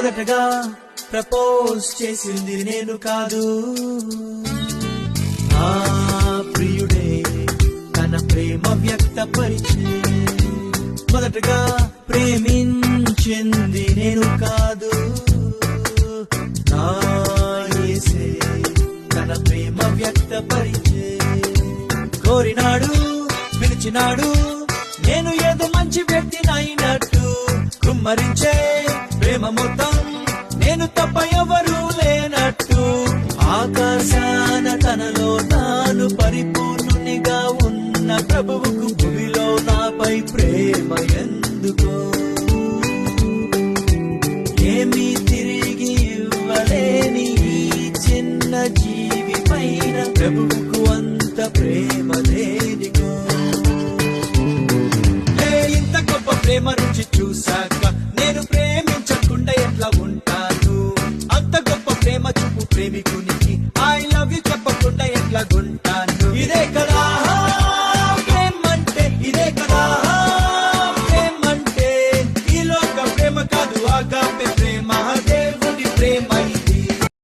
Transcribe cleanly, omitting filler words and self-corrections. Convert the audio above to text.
మొదటగా ప్రపోజ్ చేసింది నేను కాదు, ఆ ప్రియుడే తన ప్రేమ వ్యక్తపరిచే. మొదటగా ప్రేమించింది నేను కాదు, నా యేసే తన ప్రేమ వ్యక్తపరిచే. కోరినాడు, పిలిచినాడు, నేను ఏదో మంచి వ్యక్తినైనట్టు. కుమ్మరించే ప్రేమ మొత్తం నేను తప్ప ఎవరూ లేనట్టు. ఆకాశాన తనలో తాను పరిపూర్ణునిగా ఉన్న ప్రభువుకు భూమిలో నాపై ప్రేమ ఎందుకో. ఏమీ తిరిగి ఇవ్వలేని ఈ చిన్న జీవి పైన ప్రభువుకు అంత ప్రేమ దేనికో. ఇంత గొప్ప ప్రేమ రుచి చూశాక నేను ప్రేమించకుండా ఎట్లా ఉంటాను? అంత గొప్ప ప్రేమ చూపు ప్రేమికునికి ఐ లవ్ యు చెప్పకుండా ఎట్లా ఉంటాను? ఇదే కదా ప్రేమంటే, ఇదే కదా ప్రేమంటే. ఈ లోక ప్రేమ కాదు, ఆగాపే